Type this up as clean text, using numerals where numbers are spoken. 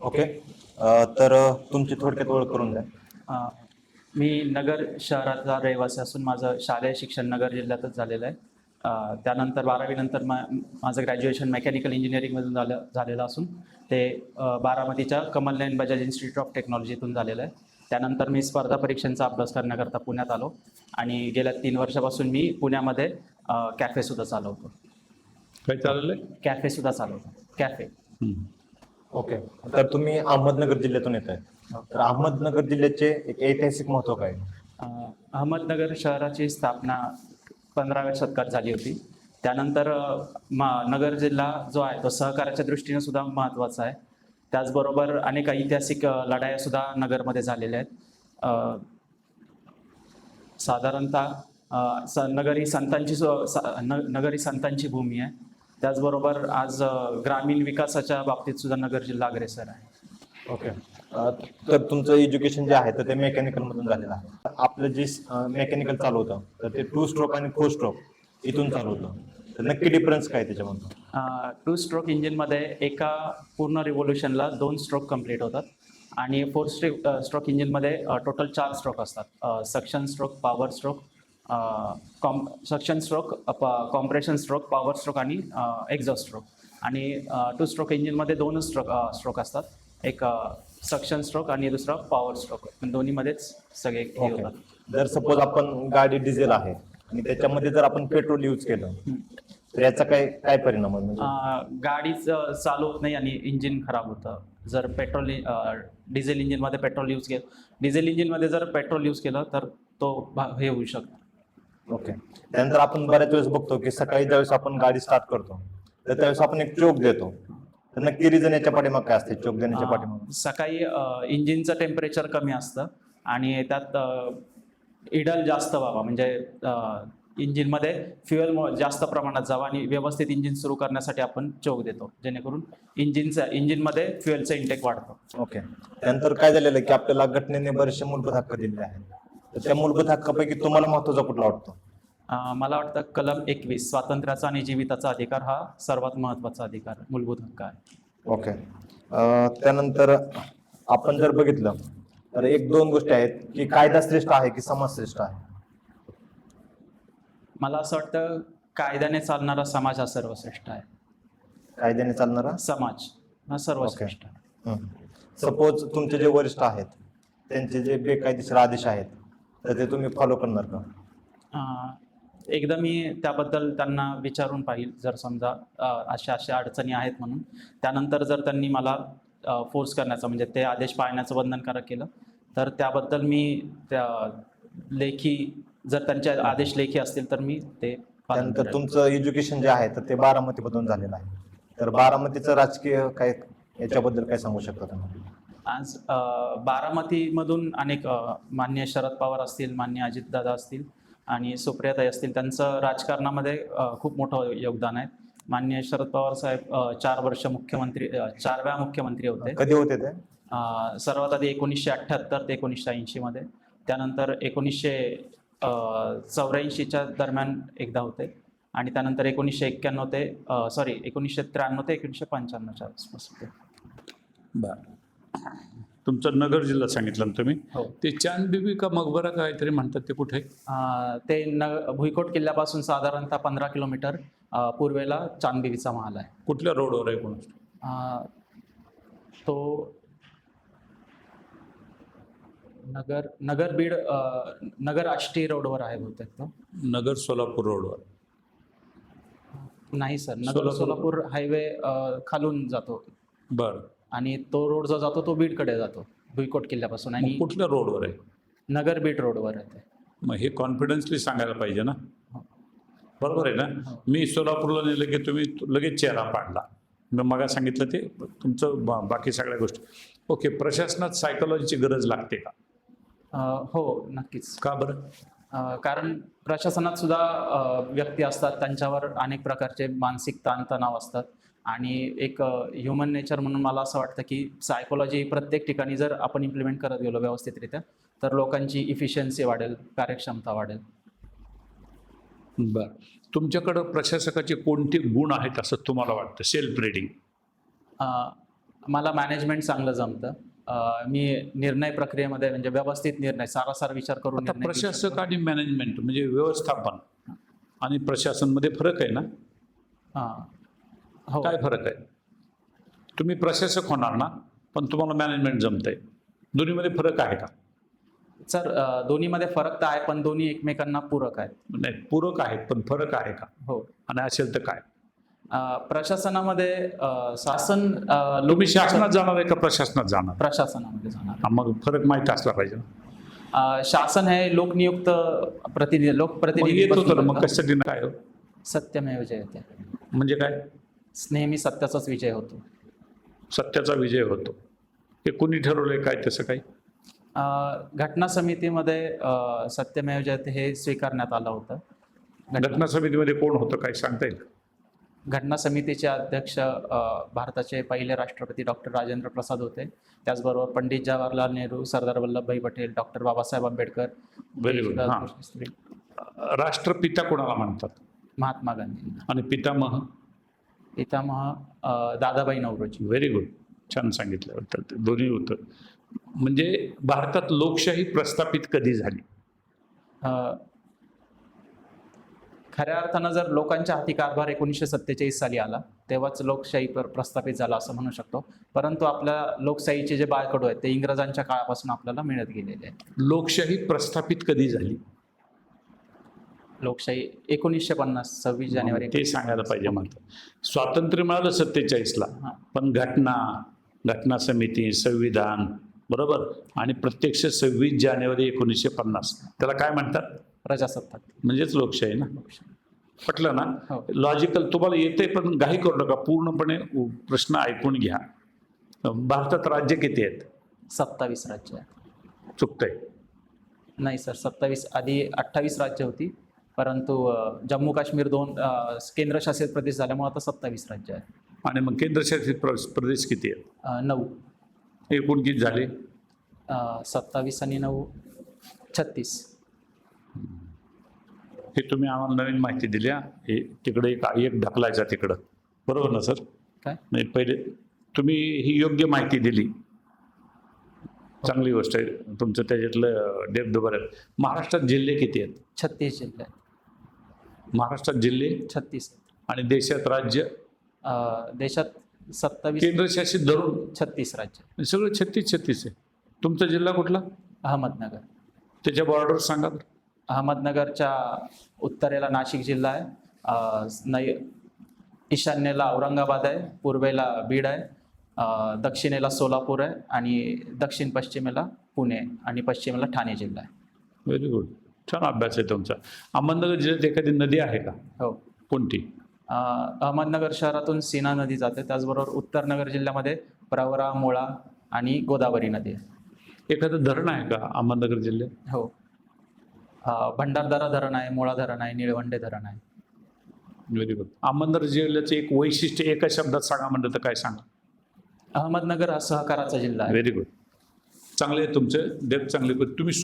Okay. तर तुमची थोडक्यात ओळख करून द्या. अ, मी नगर शहराचा रहिवासी असून माझं शालेय शिक्षण नगर जिल्ह्यातच झालेलं आहे. त्यानंतर 12वी नंतर माझं ग्रॅज्युएशन मेकॅनिकल इंजिनिअरिंगमधून झालेलं असून ते बारामतीच्या कमलनयन बजाज इन्स्टिट्यूट ऑफ टेक्नॉलॉजीतून झालेलं आहे. त्यानंतर मी स्पर्धा परीक्षांचा अभ्यास करण्याकरता पुण्यात आलो आणि गेल्या 3 वर्षापासून मी पुण्यामध्ये कॅफेसुद्धा चालवतो. काय चाललंय? कॅफेसुद्धा चालवतो. कॅफे. ओके. तर तुम्ही अहमदनगर जिल्ह्यातून येत आहे. तर अहमदनगर जिल्ह्याचे एक ऐतिहासिक महत्व काय? अहमदनगर शहराची स्थापना 15व्या शतकात झाली होती. त्यानंतर नगर जिल्हा जो आहे तो सहकार्याच्या दृष्टीने सुद्धा महत्त्वाचा आहे. त्याचबरोबर अनेक ऐतिहासिक लढाया सुद्धा नगरमध्ये झालेल्या आहेत. साधारणतः नगर ही संतांची भूमी आहे. त्याचबरोबर आज ग्रामीण विकासाच्या बाबतीत सुद्धा नगर जिल्हा अग्रेसर आहे. ओके. तर तुमचं एज्युकेशन जे आहे तर ते मेकॅनिकल मधून झालेलं आहे. आपलं जे मेकॅनिकल चालू होतं तर ते 2 स्ट्रोक आणि 4 स्ट्रोक इथून चालू होतं. तर नक्की डिफरन्स काय त्याच्यामधून? 2 स्ट्रोक इंजिनमध्ये एका पूर्ण रिव्होल्युशनला 2 स्ट्रोक कंप्लीट होतात आणि 4 स्ट्रोक इंजिनमध्ये टोटल 4 स्ट्रोक असतात. Suction stroke, power stroke, suction stroke, compression stroke, power stroke आणि एक्झॉस्ट स्ट्रोक. आणि 2 स्ट्रोक इंजिनमध्ये 2च स्ट्रोक असतात. एक सक्शन स्ट्रोक आणि दुसरा पॉवर स्ट्रोक. दोन्हीमध्येच सगळे हे होतात. जर सपोज आपण गाडी डिझेल आहे आणि त्याच्यामध्ये जर आपण पेट्रोल यूज केलं तर याचा काय परिणाम आहे? म्हणजे गाडीच चालू होत नाही आणि इंजिन खराब होतं. जर डिझेल इंजिनमध्ये डिझेल इंजिनमध्ये जर पेट्रोल यूज केलं तर तो हे होऊ शकतो. ओके. त्यानंतर आपण बऱ्याच वेळेस बघतो की सकाळी ज्यावेळेस आपण गाडी स्टार्ट करतो तर त्यावेळेस आपण एक चोक देतो. तर नक्की रिझन याच्या पाठीमाग काय असते चोक देण्याच्या पाठीमाग? सकाळी इंजिनचं टेम्परेचर कमी असतं आणि त्यात इडल जास्त व्हावा, म्हणजे इंजिनमध्ये फ्युएल जास्त प्रमाणात जावं आणि व्यवस्थित इंजिन सुरू करण्यासाठी आपण चोक देतो, जेणेकरून इंजिनमध्ये फ्युएलचं इंटेक वाढतो. ओके. त्यानंतर काय झालेलं आहे की आपल्याला घटनेने बरेचसे मूलभूत हक्क दिलेले आहेत. तर त्या मूलभूत हक्कापैकी तुम्हाला महत्त्वाचा कुठला वाटतो? मला वाटतं कलम 21 स्वातंत्र्याचा आणि जीविताचा अधिकार हा सर्वात महत्त्वाचा अधिकार मूलभूत हक्क आहे. ओके. त्यानंतर आपण जर बघितलं तर 1-2 गोष्टी आहेत की कायदा श्रेष्ठ आहे की समाज श्रेष्ठ आहे? मला असं वाटतं कायद्याने चालणारा समाज हा सर्वश्रेष्ठ आहे. कायद्याने चालणारा समाज हा सर्वश्रेष्ठ आहे. सपोज तुमचे जे वरिष्ठ आहेत त्यांचे जे बेकायदेशीर आदेश आहेत तर ते तुम्ही फॉलो करणार का? एकदा मी त्याबद्दल त्यांना विचारून पाहिल, जर समजा अशा अडचणी आहेत म्हणून. त्यानंतर जर त्यांनी मला फोर्स करण्याचं, म्हणजे ते आदेश पाळण्याचं बंधनकारक केलं तर त्याबद्दल मी त्या जर त्यांचे आदेश लेखी असतील तर मी ते पालन त्यानंतर करेन. तुमचं एज्युकेशन जे आहे तर ते बारामतीमधून झालेलं आहे. तर बारामतीचं राजकीय काय याच्याबद्दल काय सांगू शकता तुम्ही? आज बारामतीमधून अनेक माननीय शरद पवार असतील, माननीय अजितदादा असतील आणि सुप्रियाताई असतील, त्यांचं राजकारणामध्ये खूप मोठं योगदान आहे. माननीय शरद पवार साहेब 4व्या मुख्यमंत्री होते. कधी होते ते? सर्वात आधी 1978 ते 1980 मध्ये. त्यानंतर 1984च्या दरम्यान एकदा होते आणि त्यानंतर 1993 ते 1995च्या आसपास होते. बर. तुमचं नगर जिल्हा सांगितलं ना तुम्ही? हो. ते चांद बीबी का मकबरा काहीतरी म्हणतात, ते कुठे? ते भुईकोट किल्ल्यापासून साधारणतः 15 किलोमीटर पूर्वेला चांदबिबीचा महाल आहे. कुठल्या रोडवर आहे कोण? तो नगर बीड नगर आष्टी रोडवर आहे बहुतेक तो. नगर सोलापूर रोडवर? नाही सर, नगर सोलापूर हायवे खालून जातो. बर. आणि तो रोड जो जातो तो बीडकडे जातो भुईकोट किल्ल्यापासून. आणि कुठल्या रोडवर आहे? नगर बीड रोडवर आहे ते. मग हे कॉन्फिडन्सली सांगायला पाहिजे ना, बरोबर आहे ना? मी सोलापूरला नेलं की तुम्ही लगेच चेहरा पाडला. मग सांगितलं ते तुमचं बाकी सगळ्या गोष्टी. ओके. प्रशासनात सायकोलॉजीची गरज लागते का? हो, नक्कीच. का बरं? कारण प्रशासनात सुद्धा व्यक्ती असतात, त्यांच्यावर अनेक प्रकारचे मानसिक ताणतणाव असतात आणि एक ह्युमन नेचर म्हणून मला असं वाटतं की सायकोलॉजी प्रत्येक ठिकाणी जर आपण इम्प्लिमेंट करत गेलो व्यवस्थितरित्या तर लोकांची इफिशियन्सी वाढेल, कार्यक्षमता वाढेल. बर. तुमच्याकडं प्रशासकाचे कोणते गुण आहेत असं तुम्हाला वाटतं, सेल्फ रिडिंग? मला मॅनेजमेंट चांगलं जमतं. मी निर्णय प्रक्रियेमध्ये म्हणजे व्यवस्थित निर्णय, सारासार विचार करून आता निर्णय घेऊ शकतो. प्रशासक आणि मॅनेजमेंट म्हणजे व्यवस्थापन आणि प्रशासनमध्ये फरक आहे ना? हां. हो. काय फरक आहे? तुम्ही प्रशासक होणार ना, पण तुम्हाला मॅनेजमेंट जमतंय. दोन्हीमध्ये फरक आहे का? सर, दोन्हीमध्ये फरक तर आहे, पण दोन्ही एकमेकांना पूरक आहेत. नाही, पूरक आहेत पण फरक आहे का? हो. आणि असेल तर काय? प्रशासनामध्ये शासन तुम्ही शासनात जाणार आहे का प्रशासनात जाणार? प्रशासनामध्ये जाणार. हा, मग फरक माहिती असला पाहिजे ना. शासन हे लोकनियुक्त प्रतिनिधी, मग लोकप्रतिनिधी येतो तर बसून मग करतं. कशासाठी काय हो? सत्यमेव जयते. म्हणजे काय? नेहमी सत्याचाच विजय होतो. सत्याचा विजय होतो. हे कुणी ठरवलंय काय तसं काही? घटना समितीमध्ये सत्यमेव जयते हे स्वीकारण्यात आलं होतं. घटना समितीमध्ये कोण होतं काय सांगता येईल? घटना समितीचे अध्यक्ष भारताचे पहिले राष्ट्रपती डॉक्टर राजेंद्र प्रसाद होते. त्याचबरोबर Pandit Jawaharlal Nehru, Sardar Vallabhbhai Patel, doctor Babasaheb Ambedkar, very good. देशदास हां, शास्त्री, राष्ट्रपिता कोणाला म्हणतात? महात्मा गांधी, आणि पितामह? पितामह दादाबाई नौरोजी. व्हेरी गुड, छान सांगितल्याबद्दल. ते दोन्ही होतं. म्हणजे भारतात लोकशाही प्रस्थापित कधी झाली? खऱ्या अर्थानं जर लोकांच्या हाती कारभार 1947 साली आला, तेव्हाच लोकशाही प्रस्थापित झाला असं म्हणू शकतो. परंतु आपल्या लोकशाहीचे जे बाळकडू आहेत ते इंग्रजांच्या काळापासून आपल्याला मिळत गेलेले आहेत. लोकशाही प्रस्थापित कधी झाली? लोकशाही 1950, 26 जानेवारी. ते सांगायला पाहिजे म्हणतात. स्वातंत्र्य मिळालं 47ला, हां. पण घटना समिती, संविधान, बरोबर, आणि प्रत्यक्ष 26 जानेवारी 1950 त्याला काय म्हणतात? प्रजासत्ताक. म्हणजेच लोकशाही ना. पटलं ना? हो. लॉजिकल तुम्हाला येते, पण घाई करू नका. पूर्णपणे प्रश्न ऐकून घ्या. भारतात राज्य किती आहेत? 27 राज्य आहे. चुकतंय. नाही सर, 27 आधी 28 राज्य होती, परंतु जम्मू काश्मीर 2 केंद्रशासित प्रदेश झाल्यामुळे आता 27 राज्य आहे. आणि मग केंद्रशासित प्रदेश किती आहेत? 9. एकूण किती झाले? 27 आणि 9 36. हे तुम्ही आम्हाला नवीन माहिती दिली हा. हे तिकडे एक ढकलायचा तिकडं, बरोबर ना सर? काय? नाही, पहिले तुम्ही ही योग्य माहिती दिली, चांगली गोष्ट आहे. तुमचं त्याच्यातलं डेप्थ बरं आहे. महाराष्ट्रात जिल्हे किती आहेत? 36 जिल्हे आहेत. महाराष्ट्रात जिल्हे 36. आणि देशात राज्य? देशात 27, केंद्रशासित धरून 36 राज्य. सगळं 36 आहे. तुमचा जिल्हा कुठला? अहमदनगर. त्याच्या बॉर्डर सांगा बरं. अहमदनगरच्या उत्तरेला नाशिक जिल्हा आहे, ईशान्येला औरंगाबाद आहे, पूर्वेला बीड आहे, दक्षिणेला सोलापूर आहे आणि दक्षिण पश्चिमेला पुणे आणि पश्चिमेला ठाणे जिल्हा आहे. व्हेरी गुड, छान अभ्यास आहे तुमचा. अहमदनगर जिल्ह्यात एखादी नदी आहे का? हो. कोणती? अहमदनगर शहरातून सीना नदी जाते. त्याचबरोबर उत्तरनगर जिल्ह्यामध्ये प्रवरा, मुळा आणि गोदावरी नदी आहे. एखादं धरण आहे का अहमदनगर जिल्ह्यात? हो. भंडारदरा धरण आहे, मुळा धरण आहे, निळवंडे धरण आहे. Very good. अहमदनगर जिल्ह्याचं एक वैशिष्ट्य एका शब्दात सांगा म्हणलं तर काय सांगा? अहमदनगर हा सहकाराचा जिल्हा आहे. व्हेरी गुड, चांगले आहे तुमचं डेप्थ चांगली. तुम्ही